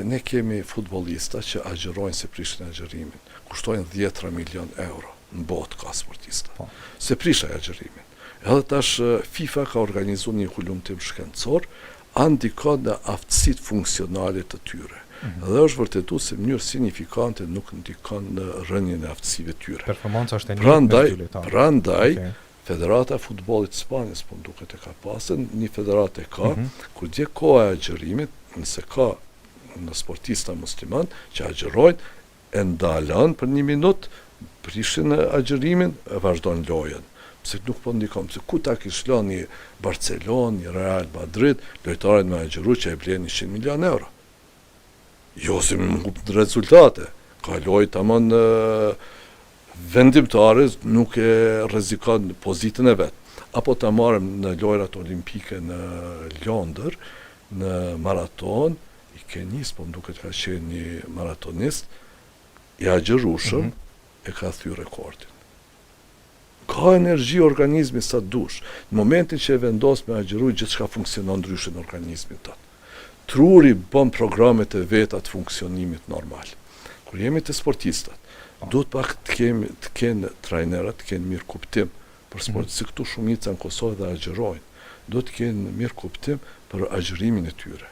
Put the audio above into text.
ne kemi futbolista që agjerojnë se prishin agjerimin. Kushtojnë 10 milion euro. Në botë ka sportista. Se prisha agjerimin. Edhe tash FIFA ka organizuar një hulumtim shkencor, ndikon në aftësitë funksionale të tyre. Dhe është vërtetuar se në mënyrë signifikante nuk ndikon në rënien e aftësive tyre. Performanca është e njëjtë. Prandaj Federata e Futbollit të Spanjës po duket e ka pasur një federatë ka, kur dje koha e agjerimit, nëse ka në sportista musliman që agjerojnë, e ndalën për 1 minutë, prishin agjerimin e vazhdon lojën. Pse nuk po ndikon, pse ku ta kish lënë një Barcelonë, një Real Madrid, lojtarët me agjeru që e blen 100 milion euro. Jo si më hup rezultate. Ka lojë tamam vendimtare, nuk e rrezikon pozitën e vet. Apo ta marrim në lojrat olimpike në Londër, në maraton, i Kenis, po më duket ka qenë një maratonist, i agjerueshëm e ka thyer rekordin. Ka energji organizmi sa dush. Në momentin që e vendos me agjeru, gjithçka funksionon ndryshe në organizmin tonë. Truri bën programet e veta të funksionimit normal. Kur jemi të sportistat, duhet pak të kenë trajnerët, të kenë mirë kuptim për sport, si këtu shumica në Kosovë dhe agjerojnë. Duhet të kenë mirë kuptim për agjerimin e tyre.